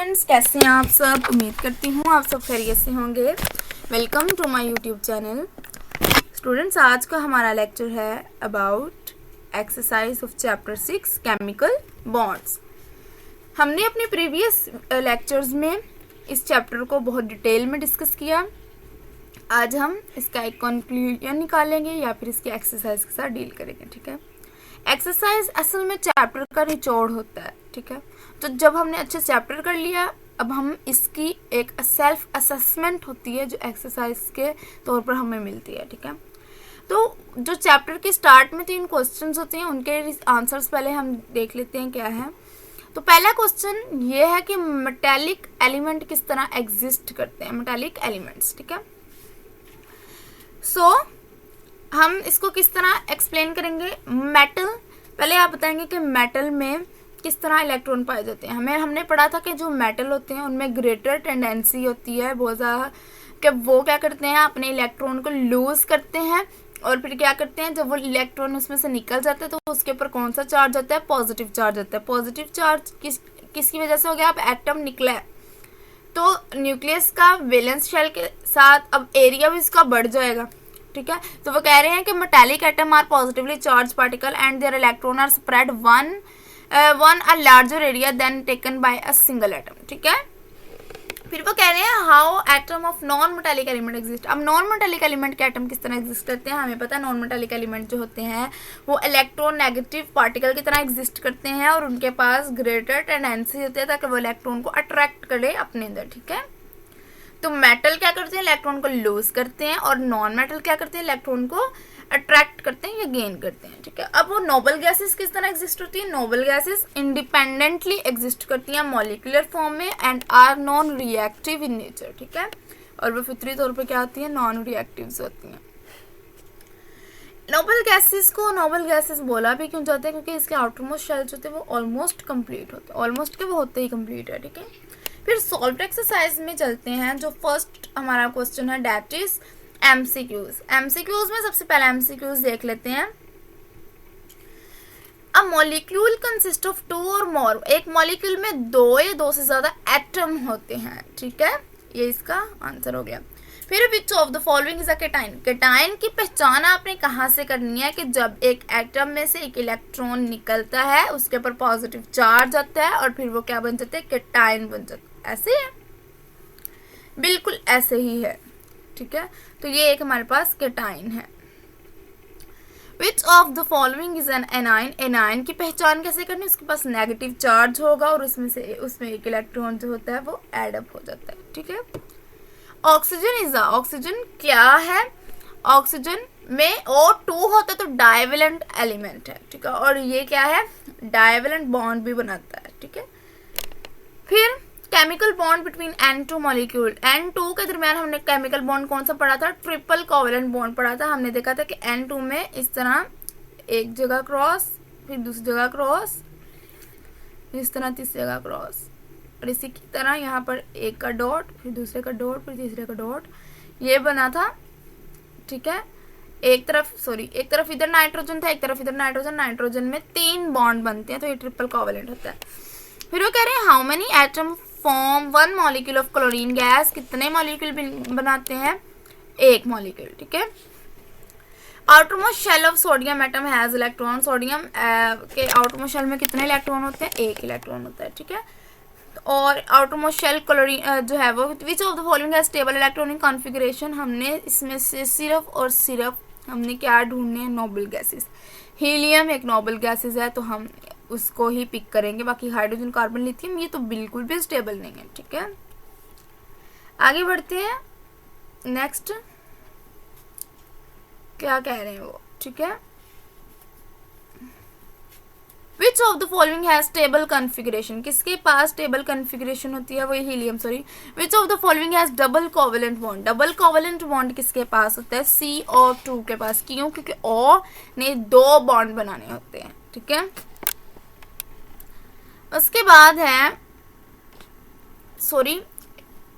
Students, कैसे हैं आप सब। उम्मीद करती हूँ आप सब खैरियत से होंगे। Welcome to my YouTube channel. Students, आज का हमारा लेक्चर है about exercise of chapter 6 chemical bonds. हमने अपने प्रीवियस लेक्चर्स में इस चैप्टर को बहुत डिटेल में डिस्कस किया। आज हम इसका एक कंक्लूजन निकालेंगे या फिर इसकी एक्सरसाइज के साथ डील करेंगे। ठीक है, एक्सरसाइज असल में चैप्टर का निचोड़ होता है। ठीक है, तो जब हमने अच्छे चैप्टर कर लिया, अब हम इसकी एक सेल्फ असेसमेंट होती है जो एक्सरसाइज के तौर पर हमें मिलती है। ठीक है, तो जो चैप्टर के स्टार्ट में 3 क्वेश्चंस होते हैं, उनके आंसर्स पहले हम देख लेते हैं क्या है। तो पहला क्वेश्चन ये है कि मेटालिक एलिमेंट किस तरह एग्जिस्ट करते हैं, मेटालिक एलिमेंट्स। ठीक है, सो हम इसको किस तरह एक्सप्लेन करेंगे। मेटल, पहले आप बताएंगे कि मेटल में किस तरह इलेक्ट्रॉन पाए जाते हैं। हमने पढ़ा था कि जो मेटल होते हैं उनमें ग्रेटर टेंडेंसी होती है बहुत ज़्यादा कि वो क्या करते हैं, अपने इलेक्ट्रॉन को लूज करते हैं और फिर क्या करते हैं, जब वो इलेक्ट्रॉन उसमें से निकल जाते हैं तो उसके ऊपर कौन सा चार्ज आता है, पॉजिटिव चार्ज आता है। पॉजिटिव चार्ज किसकी वजह से हो गया, अब एटम निकला है तो न्यूक्लियस का वैलेंस शेल के साथ अब एरिया भी इसका बढ़ जाएगा। ठीक है, तो वो कह रहे हैं कि metallic atom are positively charge particle and their electron are spread on a larger area than taken by a single atom. ठीक है, फिर वो कह रहे हैं how atom of non metallic element exist. अब नॉन मेटालिक एलिमेंट के atom किस तरह एग्जिस्ट करते हैं, हमें पता है नॉन मेटालिक एलिमेंट जो होते हैं वो इलेक्ट्रॉन नेगेटिव पार्टिकल की तरह एग्जिस्ट करते हैं और उनके पास ग्रेटर टेंडेंसी होती है ताकि वो इलेक्ट्रॉन को अट्रैक्ट करे अपने अंदर। ठीक है, तो मेटल क्या करते हैं, इलेक्ट्रॉन को लूज करते हैं और नॉन मेटल क्या करते हैं, इलेक्ट्रॉन को अट्रैक्ट करते हैं या गेन करते हैं। ठीक है, अब वो नोबल गैसेस किस तरह एग्जिस्ट होती है, नोबल गैसेस इंडिपेंडेंटली एग्जिस्ट करती हैं मॉलिक्यूलर फॉर्म में and are non reactive in nature. ठीक है, और वो फितरी तौर पर क्या होती है, नॉन रिएक्टिव होती हैं। नोबल गैसेस को नोबल गैसेस बोला भी क्यों जाता है, क्योंकि इसके आउटरमोस्ट शेल्स होते हैं वो ऑलमोस्ट कंप्लीट होते हैं, ऑलमोस्ट के वो होते ही कंप्लीट है। ठीक है, फिर सॉल्व एक्सरसाइज में चलते हैं। जो फर्स्ट हमारा क्वेश्चन है दैट इज एमसीक्यूज। एमसीक्यूज में सबसे पहला एमसीक्यूज देख लेते हैं। अ मॉलिक्यूल कंसिस्ट ऑफ 2 और मोर। एक मॉलिक्यूल में 2 या 2 से ज्यादा एटम होते हैं। ठीक है, ये इसका आंसर हो गया। फिर which of the following is a cation. Cation की पहचान आपने कहाँ से करनी है कि जब एक एटम में से एक इलेक्ट्रॉन निकलता है उसके ऊपर पॉजिटिव चार्ज आता है और फिर वो क्या बन जाते हैं, केटाइन बन जाते हैं। ऐसे है, बिल्कुल ऐसे ही है। ठीक है, तो ये एक हमारे पास केटाइन है। Which of the following is an anion? Anion की पहचान कैसे करनी, उसके पास नेगेटिव चार्ज होगा और उसमें एक इलेक्ट्रॉन जो होता है वो एड अप हो जाता है। ठीक है, ऑक्सीजन इज ऑक्सीजन क्या है, ऑक्सीजन में O2 होता है तो डाइवेलेंट एलिमेंट है। ठीक है, और ये क्या है, डाइवेलेंट बॉन्ड भी बनाता है। ठीक है, फिर chemical bond between N2 molecule. N2 के दरमियान हमने केमिकल बॉन्ड कौन सा पढ़ा था, ट्रिपल कोवेलेंट बॉन्ड पढ़ा था। हमने देखा था कि N2 में इस तरह एक जगह क्रॉस, फिर दूसरी जगह क्रॉस, इस तरह तीसरी जगह क्रॉस, और इसी की तरह यहाँ पर एक का डॉट, फिर दूसरे का डॉट, फिर तीसरे का डॉट, ये बना था। ठीक है, एक तरफ इधर नाइट्रोजन था, एक तरफ इधर नाइट्रोजन। नाइट्रोजन में 3 बॉन्ड बनते हैं तो ये ट्रिपल कोवेलेंट होता है। फिर वो कह रहे हैं how many atom form 1 molecule of chlorine gas. कितने मॉलिक्यूल बनाते हैं, 1 मॉलिक्यूल। ठीक है, outermost shell of sodium atom has electron. Sodium के आउटरमोस्ट शेल में कितने इलेक्ट्रॉन होते हैं, 1 इलेक्ट्रॉन होता है। ठीक है, और आउटरमोस्ट शेल क्लोरीन जो है वो which of the following has stable electronic configuration. हमने इसमें से सिर्फ और सिर्फ हमने क्या ढूंढने हैं, नोबल गैसेस। हीलियम एक नोबल गैसेस है तो हम उसको ही पिक करेंगे, बाकी हाइड्रोजन, कार्बन, लिथियम ये तो बिल्कुल भी स्टेबल नहीं है। ठीक है, आगे बढ़ते हैं। नेक्स्ट क्या कह रहे हैं वो। ठीक है, which of the following has stable configuration. किसके पास स्टेबल कॉन्फ़िगरेशन होती है, वही helium. Which of the following has double covalent bond. Double covalent bond किसके पास होता है, CO2 के पास। क्यों, क्योंकि O ने 2 बॉन्ड बनाने होते हैं। ठीक है, उसके बाद है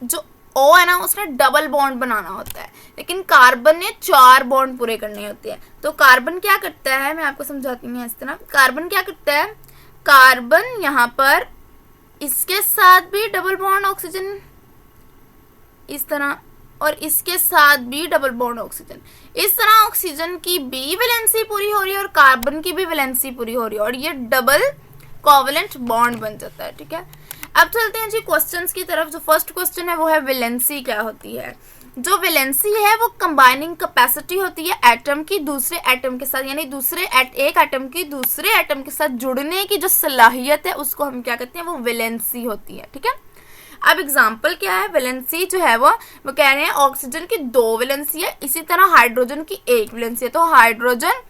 जो O है ना, उसने डबल बॉन्ड बनाना होता है, लेकिन कार्बन ने 4 बॉन्ड पूरे करने होते हैं। तो कार्बन क्या करता है, मैं आपको समझाती हूँ इस तरह। कार्बन क्या करता है, कार्बन यहाँ पर इसके साथ भी डबल बॉन्ड ऑक्सीजन इस तरह, और इसके साथ भी डबल बॉन्ड ऑक्सीजन। इस तरह ऑक्सीजन की भी वैलेंसी पूरी हो रही है और कार्बन की भी वैलेंसी पूरी हो रही है, और ये डबल कोवेलेंट बॉन्ड बन जाता है। ठीक है, अब चलते हैं जी क्वेश्चंस की तरफ। जो फर्स्ट क्वेश्चन है वो है वैलेंसी क्या होती है। जो वैलेंसी है वो कंबाइनिंग कैपेसिटी होती है एटम की दूसरे एटम के साथ, यानी एक एटम की दूसरे एटम के साथ जुड़ने की जो सलाहियत है उसको हम क्या कहते हैं, वो वैलेंसी होती है। ठीक है, अब एग्जाम्पल क्या है, वैलेंसी जो है वो कह रहे हैं ऑक्सीजन की 2 वैलेंसी है, इसी तरह हाइड्रोजन की 1 वैलेंसी है। तो हाइड्रोजन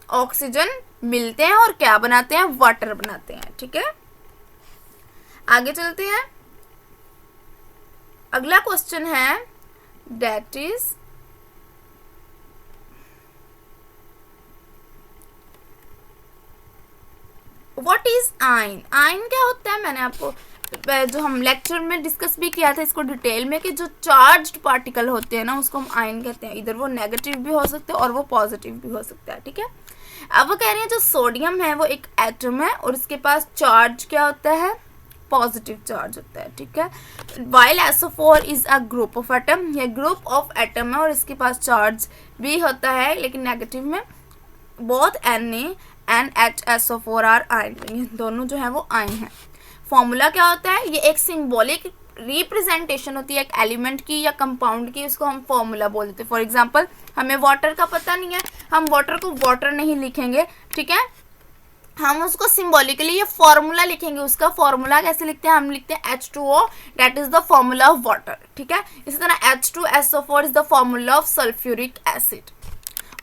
ऑक्सीजन मिलते हैं और क्या बनाते हैं, वाटर बनाते हैं। ठीक है, आगे चलते हैं। अगला क्वेश्चन है that is what is ion. Ion क्या होता है, मैंने आपको जो हम लेक्चर में डिस्कस भी किया था इसको डिटेल में, कि जो चार्ज्ड पार्टिकल होते हैं ना उसको हम आयन कहते हैं। इधर वो नेगेटिव भी हो सकते हैं और वो पॉजिटिव भी हो सकता है। ठीक है, अब वो कह रहे हैं जो सोडियम है वो एक एटम है और इसके पास चार्ज क्या होता है, पॉजिटिव चार्ज होता है। ठीक है, while SO4 is a group of atom, ये ग्रुप ऑफ एटम है और इसके पास चार्ज भी होता है लेकिन नेगेटिव में। Both Na and HSO4 are ion, ये दोनों जो है वो आयन है। फॉर्मूला क्या होता है, ये एक सिंबॉलिक रिप्रेजेंटेशन होती है एक एलिमेंट की या कंपाउंड की, उसको हम फॉर्मूला बोल देते हैं। फॉर एग्जांपल हमें वाटर का पता नहीं है, हम वाटर को वाटर नहीं लिखेंगे। ठीक है, हम उसको सिंबॉलिकली ये फॉर्मूला लिखेंगे। उसका फॉर्मूला कैसे लिखते हैं, हम लिखते हैं H2O, that is the formula of water. ठीक है, इसी तरह H2SO4 is the formula of sulphuric acid.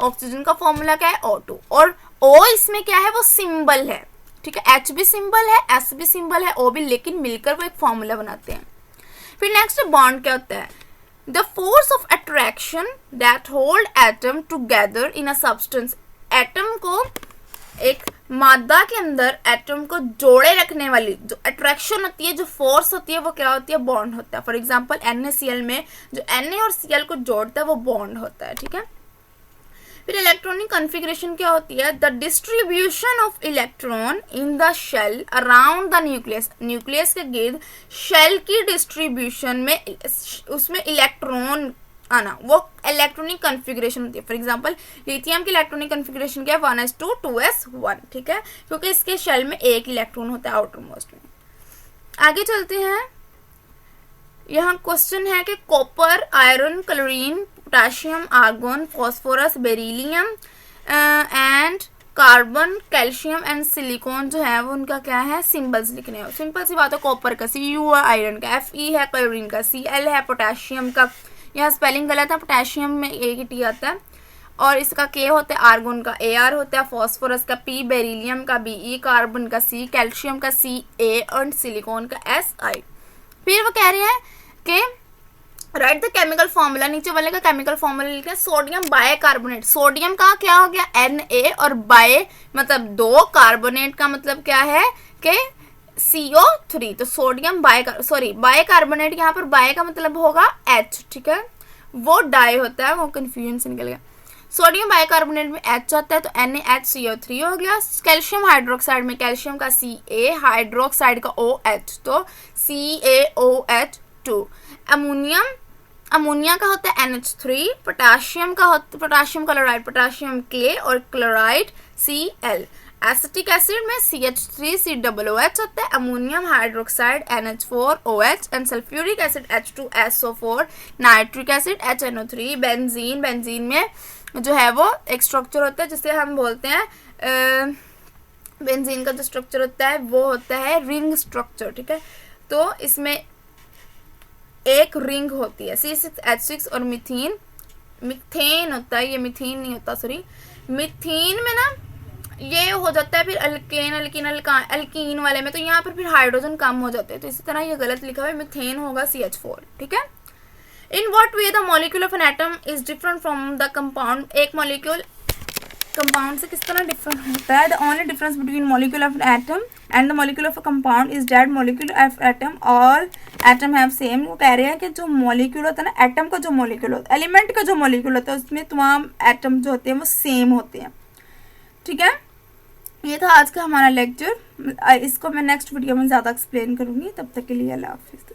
Oxygen का फॉर्मूला क्या है, O2, और O इसमें क्या है, वो सिंबल है। ठीक है, H भी सिंबल है, S भी सिंबल है, O भी, लेकिन मिलकर वो एक फॉर्मूला बनाते हैं। फिर नेक्स्ट बॉन्ड क्या होता है, the force of attraction that hold atom together in a substance. Atom को, एक मादा के अंदर एटम को जोड़े रखने वाली जो अट्रैक्शन होती है, जो फोर्स होती है, वो क्या होती है, बॉन्ड होता है। फॉर एग्जांपल NaCl में जो Na और Cl को जोड़ता है वो बॉन्ड होता है। ठीक है, फिर इलेक्ट्रॉनिक कॉन्फ़िगरेशन क्या होती है, the distribution of electron in the shell around the nucleus. Nucleus के गिर्द शेल की डिस्ट्रीब्यूशन में उसमें इलेक्ट्रॉन आना, वो इलेक्ट्रॉनिक कॉन्फ़िगरेशन होती है। फॉर एग्जांपल लिथियम की इलेक्ट्रॉनिक कॉन्फ़िगरेशन क्या है, 1s2 2s1। ठीक है, क्योंकि इसके शेल में एक इलेक्ट्रॉन होता है आउटर मोस्ट में। आगे चलते हैं, यहाँ क्वेश्चन है कि copper, iron, chlorine, potassium, argon, phosphorus, beryllium and carbon, calcium and silicon जो है वो उनका क्या है, सिंबल्स लिखने हैं। सिंपल सी बात है, कॉपर का Cu है, आयरन का Fe है, क्लोरीन का Cl है, पोटाशियम का, यहाँ स्पेलिंग गलत है, पोटाशियम में A आता है, और इसका K होता है, आर्गन का Ar होता है, फास्फोरस का P, बेरिलियम का Be, कार्बन का C, कैल्शियम का Ca और सिलिकॉन का Si। फिर वो कह रहे हैं कि राइट द केमिकल फॉर्मूला, नीचे वाले का केमिकल फॉर्मूला लिखते हैं, सोडियम बाइकार्बोनेट। सोडियम का क्या हो गया, Na, और बाय मतलब 2, कार्बोनेट का मतलब क्या है कि CO3। तो सोडियम बाइकार्बोनेट, यहाँ पर बाय का मतलब होगा H। ठीक है, वो डाई होता है, वो कंफ्यूजन से निकल गया। सोडियम बाइकार्बोनेट में H होता है तो NaHCO3 हो गया। कैल्शियम हाइड्रोक्साइड में कैल्शियम का Ca, हाइड्रोक्साइड का OH, तो CaOH2। अमोनिया का होता है NH3। Potassium chloride, potassium K और क्लोराइड Cl। एसिटिक एसिड में CH3COOH होता है, ammonium hydroxide NH4OH and sulphuric acid H2SO4, nitric acid HNO3। Benzene में जो है वो एक स्ट्रक्चर होता है जिसे हम बोलते हैं, बेंजीन का जो स्ट्रक्चर होता है वो होता है रिंग स्ट्रक्चर। ठीक है, तो इसमें एक रिंग होती है C6H6, और मिथेन होता है, ये मिथेन नहीं होता, सॉरी, मिथेन में ना ये हो जाता है फिर अल्कीन वाले में, तो यहाँ पर फिर हाइड्रोजन कम हो जाते हैं, तो इसी तरह ये गलत लिखा हुआ है, मिथेन होगा CH4। ठीक है, in what way the molecule of an atom is different from the compound. एक मॉलिक्यूल कंपाउंड से किस तरह डिफरेंट होता है, the only difference between molecule of an atom and the molecule of a compound is that molecule of atom all atom have same. वो कह रहे हैं कि जो मॉलिक्यूल होता है ना, एटम का जो मॉलिक्यूल होता है, एलिमेंट का जो मॉलिक्यूल होता है, उसमें तमाम एटम जो होते हैं वो सेम होते हैं। ठीक है, ये था आज का हमारा लेक्चर। इसको मैं नेक्स्ट वीडियो में ज़्यादा एक्सप्लेन करूँगी। तब तक के लिए अल्लाह हाफिज़।